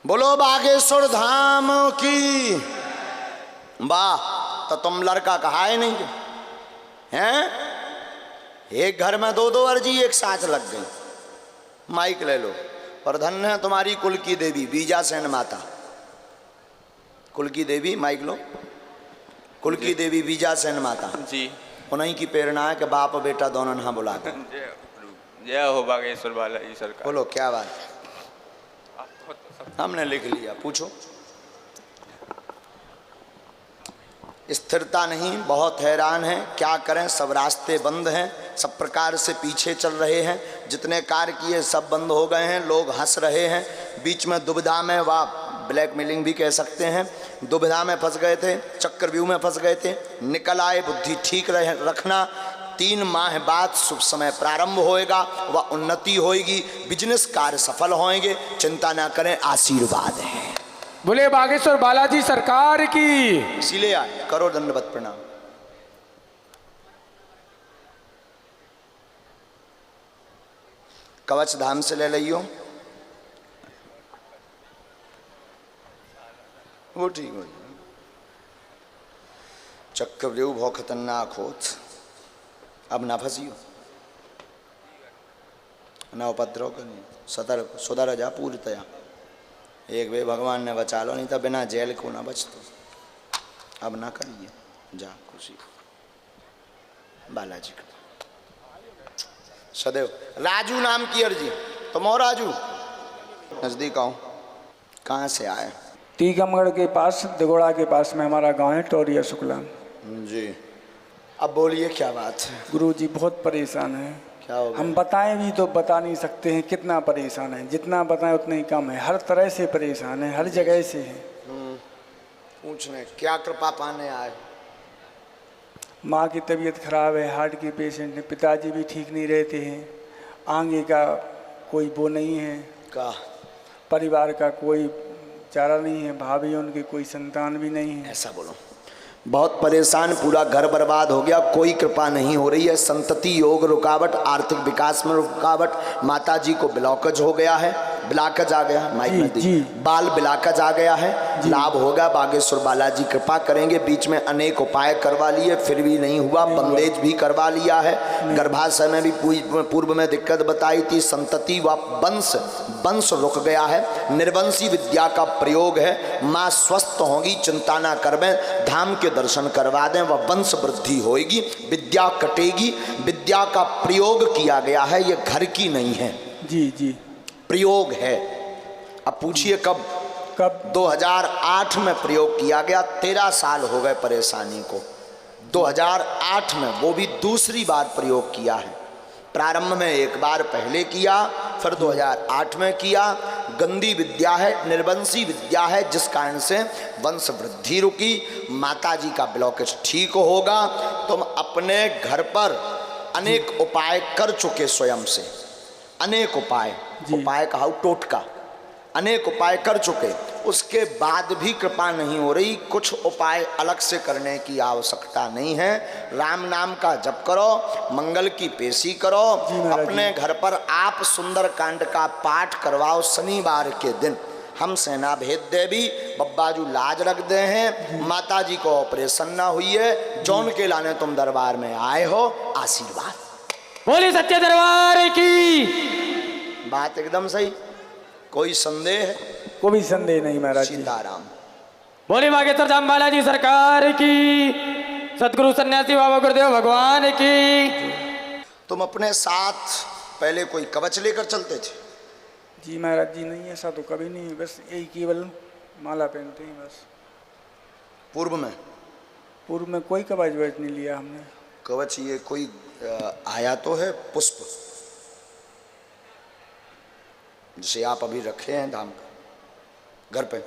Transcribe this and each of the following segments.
बोलो बागेश्वर धाम की। वाह, तो तुम लड़का कहा है नहीं हैं? एक घर में दो दो अर्जी एक साथ लग गई। माइक ले लो। पर धन्य है तुम्हारी कुल की देवी बीजासेन माता। कुल की देवी माइक लो। कुल की देवी बीजासेन माता जी, उन्हीं की प्रेरणा है कि बाप बेटा दोनों ना बुला कर। जय हो बागेश्वर बालाजी सरकार। बोलो क्या बात है? हमने लिख लिया, पूछो। स्थिरता नहीं, बहुत हैरान है, क्या करें, सब रास्ते बंद हैं, सब प्रकार से पीछे चल रहे हैं, जितने कार्य किए सब बंद हो गए हैं, लोग हंस रहे हैं, बीच में दुविधा में, व ब्लैकमेलिंग भी कह सकते हैं, दुविधा में फंस गए थे, चक्रव्यूह में फंस गए थे, निकल आए। बुद्धि ठीक रखना। 3 माह बाद शुभ समय प्रारंभ होएगा, वह उन्नति होएगी, बिजनेस कार्य सफल होंगे, चिंता ना करें, आशीर्वाद है। बोले बागेश्वर बालाजी सरकार की। इसीलिए आए, करो दंडवत प्रणाम। कवच धाम से ले लियो, वो ठीक हो जाए। चक्रव्यूह बहुत खतरनाक होत, अब ना फंसियो, ना उपद्रव करिए, सतर्क सुधर जा पूर्णतया। एक वे भगवान ने बचा लो, नहीं तो बिना जेल को ना बचतो। अब ना करिए, जा खुशी बालाजी का सदैव। राजू नाम की अर्जी, तुम हो राजू? नजदीक आओ। कहाँ से आए? टीकमगढ़ के पास, दिगोड़ा के पास में हमारा गांव है, टोरिया शुक्ला जी। अब बोलिए क्या बात है? गुरुजी बहुत परेशान है। क्या हो गया? हम बताएं भी तो बता नहीं सकते हैं कितना परेशान है, जितना बताएं उतना ही कम है। हर तरह से परेशान है, हर जगह से है। पूछने क्या कृपा पाने आए? माँ की तबीयत खराब है, हार्ट के पेशेंट है, पिताजी भी ठीक नहीं रहते हैं, आगे का कोई वो नहीं है, का परिवार का कोई चारा नहीं है, भाभी उनकी कोई संतान भी नहीं है। ऐसा बोलो। बहुत परेशान, पूरा घर बर्बाद हो गया, कोई कृपा नहीं हो रही है, संतति योग रुकावट, आर्थिक विकास में रुकावट, माता जी को ब्लॉकेज हो गया है, ब्लॉकेज आ गया है, माइक में दी, बाल ब्लॉकेज आ गया है, लाभ होगा, बागेश्वर बालाजी कृपा करेंगे। बीच में अनेक उपाय करवा लिए, फिर भी नहीं हुआ, बंदेज भी करवा लिया है, गर्भाशय में भी पूर्व में दिक्कत बताई थी, संतति व वंश रुक गया है, निर्वंशी विद्या का प्रयोग है, माँ स्वस्थ होगी, चिंता ना करवें, धाम के दर्शन करवा दें, वह वंश वृद्धि होगी, विद्या कटेगी। विद्या का प्रयोग किया गया है, ये घर की नहीं है। जी जी, प्रयोग है। अब पूछिए कब? 2008 में प्रयोग किया गया, 13 साल हो गए परेशानी को। 2008 में, वो भी दूसरी बार प्रयोग किया है। प्रारंभ में एक बार पहले किया, फिर 2008 में किया। गंदी विद्या है, निर्वंशी विद्या है, जिस कारण से वंश वृद्धि रुकी, माता जी का ब्लॉकेज ठीक होगा। तुम अपने घर पर अनेक उपाय कर चुके, स्वयं से अनेक उपाय कहा टोटका, अनेक उपाय कर चुके, उसके बाद भी कृपा नहीं हो रही। कुछ उपाय अलग से करने की आवश्यकता नहीं है। राम नाम का जप करो, मंगल की पेशी करो, अपने घर पर आप सुंदर कांड का पाठ करवाओ शनिवार के दिन। हम सेना भेद देवी बब्बाजू लाज रख दे हैं, माता जी को ऑपरेशन ना हुई है, जौन के लाने तुम दरबार में आए हो, आशीर्वाद। बोले सच्चे दरबार की। बात एकदम सही, कोई संदेह है? कोई संदेह नहीं महाराज जी। सीताराम। बोले बागेश्वर धाम बालाजी सरकार की, सतगुरु सन्यासी बाबा गुरुदेव भगवान की। तुम अपने साथ पहले कोई कवच लेकर चलते थे? जी महाराज जी, नहीं ऐसा तो कभी नहीं, बस यही केवल माला पहनते हैं बस। पूर्व में? पूर्व में कोई कवच वच नहीं लिया हमने। कवच ये कोई आया तो है पुष्प, जिसे आप अभी रखे हैं धाम का घर पे?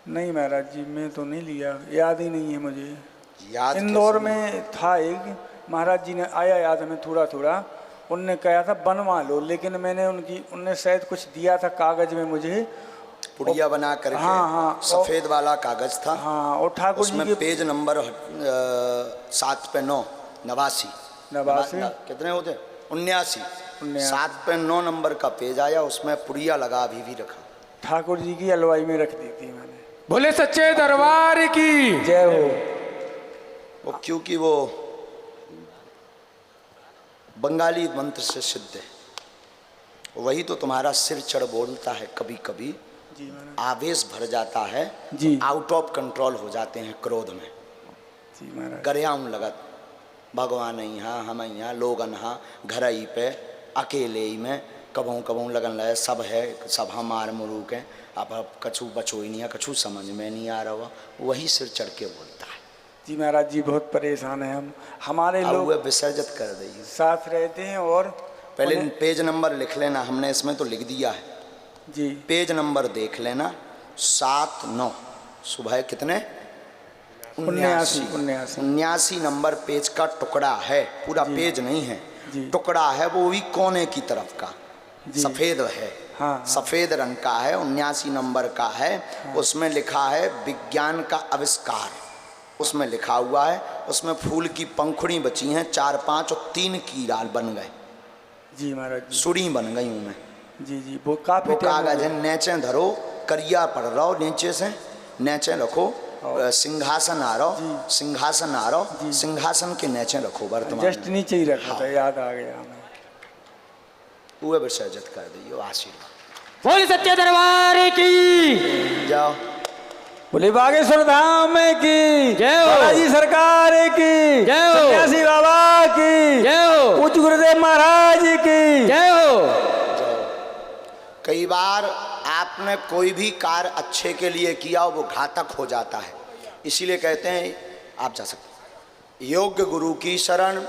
नहीं महाराज जी, मैं तो नहीं लिया, याद ही नहीं है मुझे। याद इंदौर में था एक, महाराज जी ने आया याद हमें थोड़ा थोड़ा, उनने कहा था बनवा लो, लेकिन मैंने उनने शायद कुछ दिया था कागज में मुझे, पुड़िया बना करके। हाँ, सफेद वाला कागज था। हाँ, और ठाकुर जी के पेज नंबर 7 पे 9 89 89 कितने होते? 79 79। 7 पे 9 नंबर का पेज आया, उसमें पुड़िया लगा अभी भी रखा। ठाकुर जी की अलवाई में रख दी थी मैंने। बोले सच्चे दरबार की जय हो। वो क्योंकि वो बंगाली मंत्र से सिद्ध है, वही तो तुम्हारा सिर चढ़ बोलता है। कभी कभी जी महाराज। आवेश भर जाता है, जी। आउट ऑफ कंट्रोल हो जाते हैं क्रोध में। जी महाराज। गरियाऊं लगत भगवान यहाँ हम यहाँ लोगन हाँ घर ही पे अकेले ही में कबों कबों लगन लगे सब है, सब हमार मुरूक है। अब कछु बचो ही नहीं है, कछु समझ में नहीं आ रहा, वही सिर चढ़ के बोलता है। जी महाराज जी बहुत परेशान है हम, हमारे अब लोग वह विसर्जित कर देंगे। साथ रहते हैं और पहले उन्हें- पेज नंबर लिख लेना, हमने इसमें तो लिख दिया है। जी पेज नंबर देख लेना 7-9 सुबह कितने 79 नंबर पेज का टुकड़ा है, पूरा पेज नहीं है, जी। टुकड़ा है, वो भी कोने की तरफ का जी। सफेद है। हाँ। सफेद रंग का है, 79 नंबर का है। उसमें लिखा है विज्ञान का आविष्कार, उसमें लिखा हुआ है। उसमें फूल की पंखुड़ी बची हैं 4-5 और 3 कीड़ाल बन गए, जी महाराज जी। सुड़ी बन गई उनमें। जी जी वो काफी वो टाइम हो कागज गया। है, नीचे धरो, करिया पड़ रहा हो, नीचे से नीचे रखो। सिंहासन आ रहा, सिंहासन आ रहा, सिंहासन के नीचे रखो। वर्तमान जस्ट नीचे ही रखा था, याद आ गया हमें। वो विसर्जित कर दियो। आशीर्वाद। बोले सच्चे दरबार की जाओ। बोले बागेश्वर धाम की जय हो। बालाजी सरकार की जय हो। सन्यासी बाबा की जय हो। पूज्य गुरुदेव महाराज की जय हो। कई बार आपने कोई भी कार्य अच्छे के लिए किया, वो घातक हो जाता है, इसीलिए कहते हैं आप जा सकते योग्य गुरु की शरण,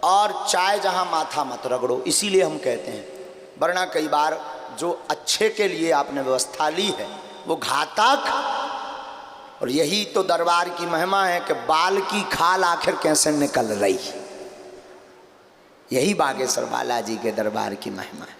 और चाहे जहां माथा मत रगड़ो, इसीलिए हम कहते हैं। वरना कई बार जो अच्छे के लिए आपने व्यवस्था ली है वो घातक। और यही तो दरबार की महिमा है कि बाल की खाल आखिर कैसे निकल रही, यही बागेश्वर बालाजी के दरबार की महिमा है।